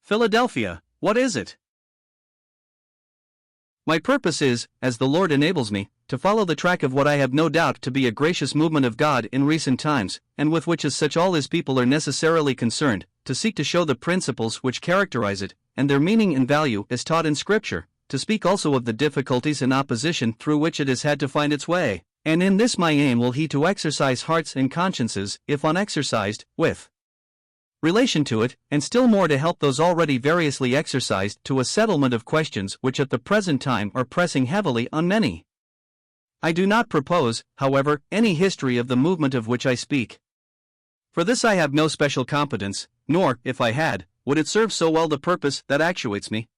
Philadelphia, what is it? My purpose is, as the Lord enables me, to follow the track of what I have no doubt to be a gracious movement of God in recent times, and with which as such all His people are necessarily concerned, to seek to show the principles which characterize it, and their meaning and value as taught in Scripture, to speak also of the difficulties and opposition through which it has had to find its way, and in this my aim will be to exercise hearts and consciences, if unexercised, with relation to it, and still more to help those already variously exercised to a settlement of questions which at the present time are pressing heavily on many. I do not propose, however, any history of the movement of which I speak. For this I have no special competence, nor, if I had, would it serve so well the purpose that actuates me.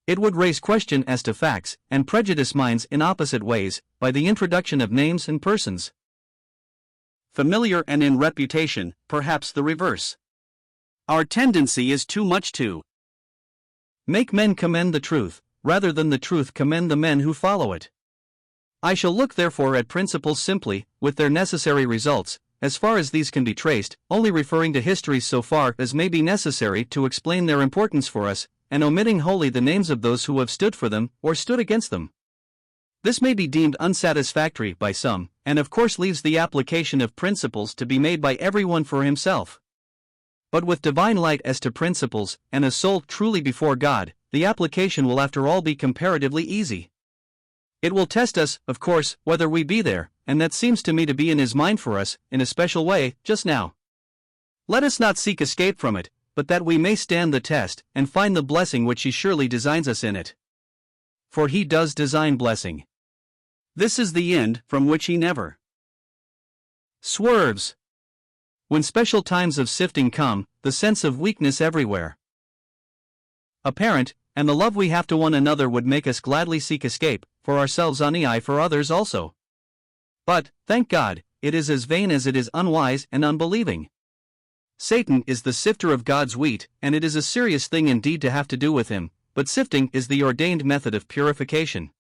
It would raise question as to facts, and prejudice minds in opposite ways, by the introduction of names and persons familiar and in reputation, perhaps the reverse. Our tendency is too much to make men commend the truth, rather than the truth commend the men who follow it. I shall look therefore at principles simply, with their necessary results, as far as these can be traced, only referring to histories so far as may be necessary to explain their importance for us, and omitting wholly the names of those who have stood for them, or stood against them. This may be deemed unsatisfactory by some, and of course leaves the application of principles to be made by everyone for himself. But with divine light as to principles, and a soul truly before God, the application will after all be comparatively easy. It will test us, of course, whether we be there, and that seems to me to be in His mind for us, in a special way, just now. Let us not seek escape from it, but that we may stand the test, and find the blessing which He surely designs us in it. For He does design blessing. This is the end from which He never swerves. When special times of sifting come, the sense of weakness everywhere apparent, and the love we have to one another would make us gladly seek escape, for ourselves for others also. But, thank God, it is as vain as it is unwise and unbelieving. Satan is the sifter of God's wheat, and it is a serious thing indeed to have to do with him, but sifting is the ordained method of purification.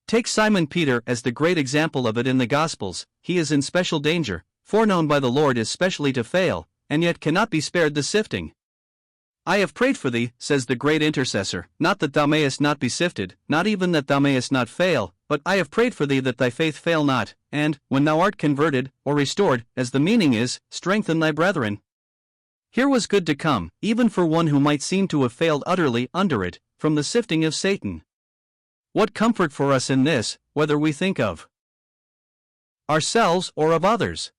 Take Simon Peter as the great example of it in the Gospels. He is in special danger, foreknown by the Lord especially to fail, and yet cannot be spared the sifting. I have prayed for thee, says the great intercessor, not that thou mayest not be sifted, not even that thou mayest not fail, but I have prayed for thee that thy faith fail not, and, when thou art converted, or restored, as the meaning is, strengthen thy brethren. Here was good to come, even for one who might seem to have failed utterly under it, from the sifting of Satan. What comfort for us in this, whether we think of ourselves or of others?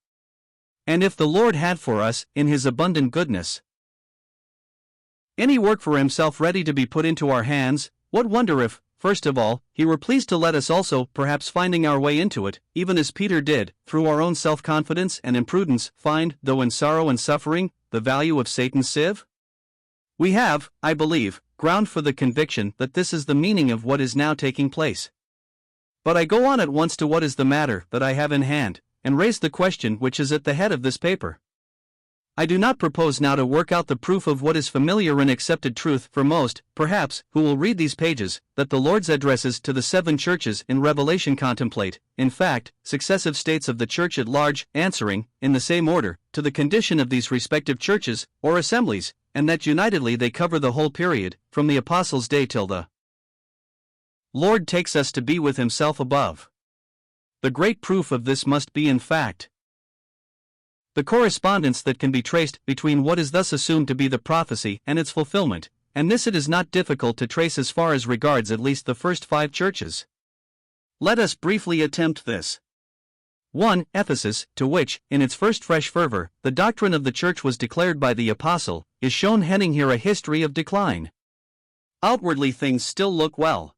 And if the Lord had for us, in His abundant goodness, any work for Himself ready to be put into our hands, what wonder if, first of all, He were pleased to let us also, perhaps finding our way into it, even as Peter did, through our own self-confidence and imprudence, find, though in sorrow and suffering, the value of Satan's sieve? We have, I believe, ground for the conviction that this is the meaning of what is now taking place. But I go on at once to what is the matter that I have in hand, and raise the question which is at the head of this paper. I do not propose now to work out the proof of what is familiar and accepted truth for most, perhaps, who will read these pages, that the Lord's addresses to the 7 churches in Revelation contemplate, in fact, successive states of the church at large, answering, in the same order, to the condition of these respective churches, or assemblies, and that unitedly they cover the whole period, from the Apostles' day till the Lord takes us to be with Himself above. The great proof of this must be in fact the correspondence that can be traced between what is thus assumed to be the prophecy and its fulfillment, and this it is not difficult to trace as far as regards at least the first 5 churches. Let us briefly attempt this. 1. Ephesus, to which, in its first fresh fervor, the doctrine of the church was declared by the apostle, is shown heading here a history of decline. Outwardly things still look well.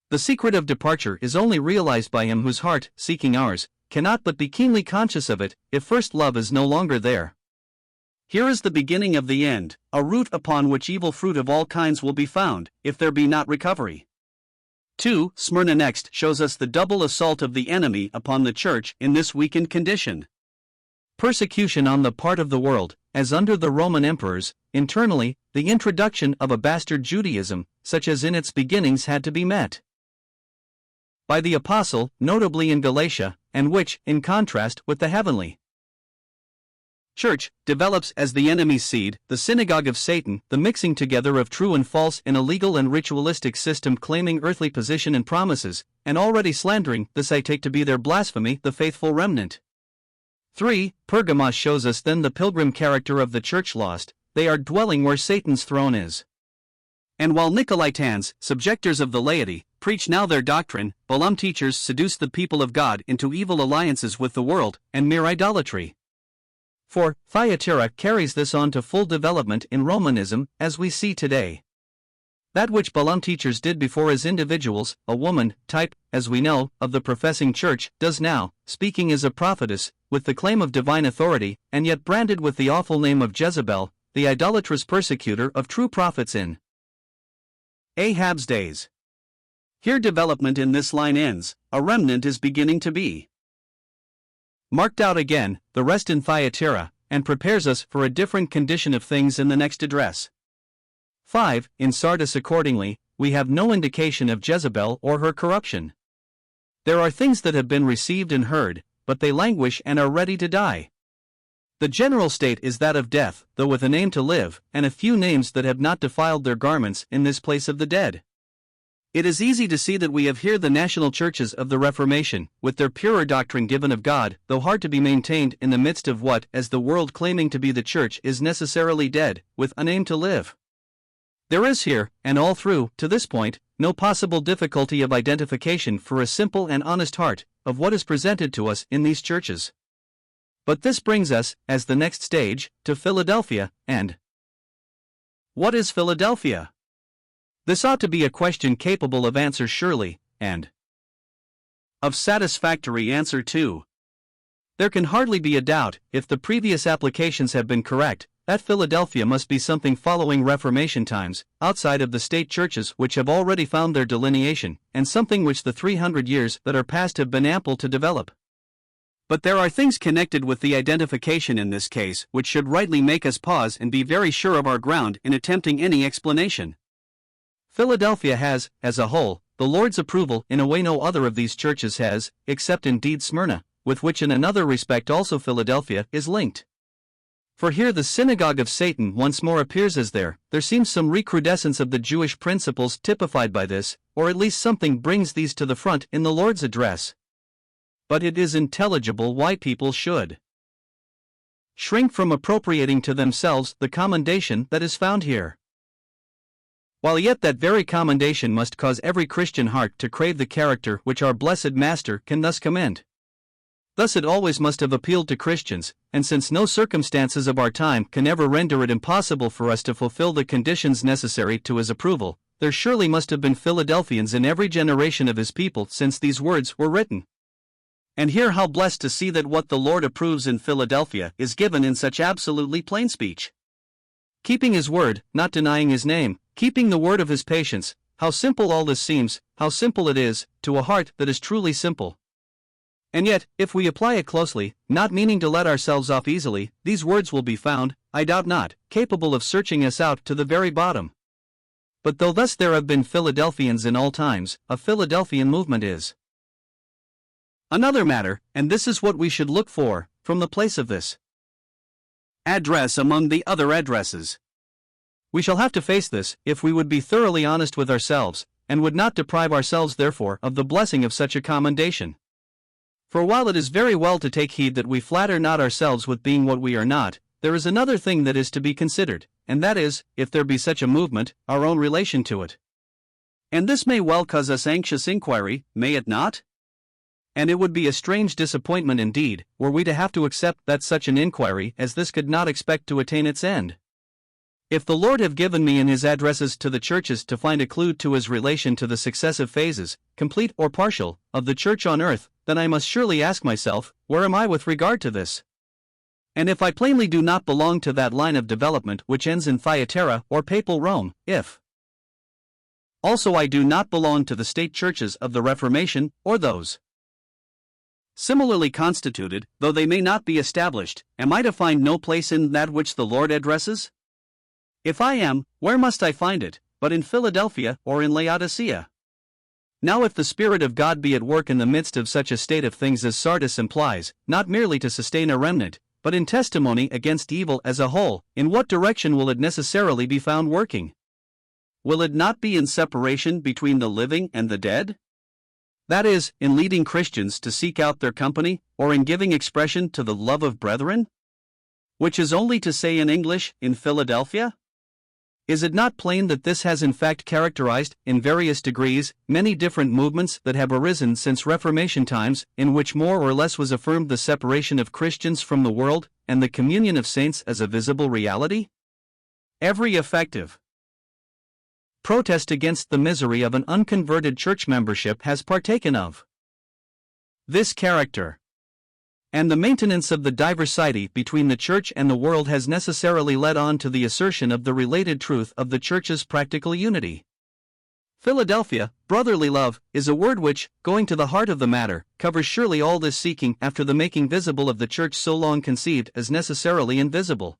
The secret of departure is only realized by him whose heart, seeking ours, cannot but be keenly conscious of it, if first love is no longer there. Here is the beginning of the end, a root upon which evil fruit of all kinds will be found, if there be not recovery. 2. Smyrna next shows us the double assault of the enemy upon the church in this weakened condition. Persecution on the part of the world, as under the Roman emperors, internally, the introduction of a bastard Judaism, such as in its beginnings had to be met by the apostle, notably in Galatia, and which, in contrast with the heavenly church develops as the enemy's seed, the synagogue of Satan, the mixing together of true and false in a legal and ritualistic system claiming earthly position and promises, and already slandering, this I take to be their blasphemy, the faithful remnant. 3. Pergamos shows us then the pilgrim character of the church lost, they are dwelling where Satan's throne is. And while Nicolaitans, subjectors of the laity, preach now their doctrine, Balaam teachers seduce the people of God into evil alliances with the world, and mere idolatry. 4. Thyatira carries this on to full development in Romanism, as we see today. That which Balaam teachers did before as individuals, a woman, type, as we know, of the professing church, does now, speaking as a prophetess, with the claim of divine authority, and yet branded with the awful name of Jezebel, the idolatrous persecutor of true prophets in Ahab's days. Here development in this line ends, a remnant is beginning to be marked out again, the rest in Thyatira, and prepares us for a different condition of things in the next address. 5. In Sardis accordingly, we have no indication of Jezebel or her corruption. There are things that have been received and heard, but they languish and are ready to die. The general state is that of death, though with a name to live, and a few names that have not defiled their garments in this place of the dead. It is easy to see that we have here the national churches of the Reformation, with their purer doctrine given of God, though hard to be maintained in the midst of what, as the world claiming to be the church is necessarily dead, with a name to live. There is here, and all through, to this point, no possible difficulty of identification for a simple and honest heart, of what is presented to us in these churches. But this brings us, as the next stage, to Philadelphia, and what is Philadelphia? This ought to be a question capable of answer surely, and of satisfactory answer too. There can hardly be a doubt, if the previous applications have been correct, that Philadelphia must be something following Reformation times, outside of the state churches which have already found their delineation, and something which the 300 years that are past have been ample to develop. But there are things connected with the identification in this case which should rightly make us pause and be very sure of our ground in attempting any explanation. Philadelphia has, as a whole, the Lord's approval in a way no other of these churches has, except indeed Smyrna, with which in another respect also Philadelphia is linked. For here the synagogue of Satan once more appears as there seems some recrudescence of the Jewish principles typified by this, or at least something brings these to the front in the Lord's address. But it is intelligible why people should shrink from appropriating to themselves the commendation that is found here. While yet that very commendation must cause every Christian heart to crave the character which our blessed Master can thus commend. Thus it always must have appealed to Christians, and since no circumstances of our time can ever render it impossible for us to fulfill the conditions necessary to his approval, there surely must have been Philadelphians in every generation of his people since these words were written. And here how blessed to see that what the Lord approves in Philadelphia is given in such absolutely plain speech. Keeping his word, not denying his name, keeping the word of his patience, how simple all this seems, how simple it is, to a heart that is truly simple. And yet, if we apply it closely, not meaning to let ourselves off easily, these words will be found, I doubt not, capable of searching us out to the very bottom. But though thus there have been Philadelphians in all times, a Philadelphian movement is another matter, and this is what we should look for, from the place of this address among the other addresses. We shall have to face this, if we would be thoroughly honest with ourselves, and would not deprive ourselves therefore of the blessing of such a commendation. For while it is very well to take heed that we flatter not ourselves with being what we are not, there is another thing that is to be considered, and that is, if there be such a movement, our own relation to it. And this may well cause us anxious inquiry, may it not? And it would be a strange disappointment indeed, were we to have to accept that such an inquiry as this could not expect to attain its end. If the Lord have given me in his addresses to the churches to find a clue to his relation to the successive phases, complete or partial, of the church on earth, then I must surely ask myself, where am I with regard to this? And if I plainly do not belong to that line of development which ends in Thyatira or Papal Rome, if also I do not belong to the state churches of the Reformation, or those similarly constituted, though they may not be established, am I to find no place in that which the Lord addresses? If I am, where must I find it, but in Philadelphia or in Laodicea? Now if the Spirit of God be at work in the midst of such a state of things as Sardis implies, not merely to sustain a remnant, but in testimony against evil as a whole, in what direction will it necessarily be found working? Will it not be in separation between the living and the dead? That is, in leading Christians to seek out their company, or in giving expression to the love of brethren? Which is only to say in English, in Philadelphia? Is it not plain that this has in fact characterized, in various degrees, many different movements that have arisen since Reformation times, in which more or less was affirmed the separation of Christians from the world, and the communion of saints as a visible reality? Every effective protest against the misery of an unconverted church membership has partaken of this character. And the maintenance of the diversity between the church and the world has necessarily led on to the assertion of the related truth of the church's practical unity. Philadelphia, brotherly love, is a word which, going to the heart of the matter, covers surely all this seeking after the making visible of the church so long conceived as necessarily invisible.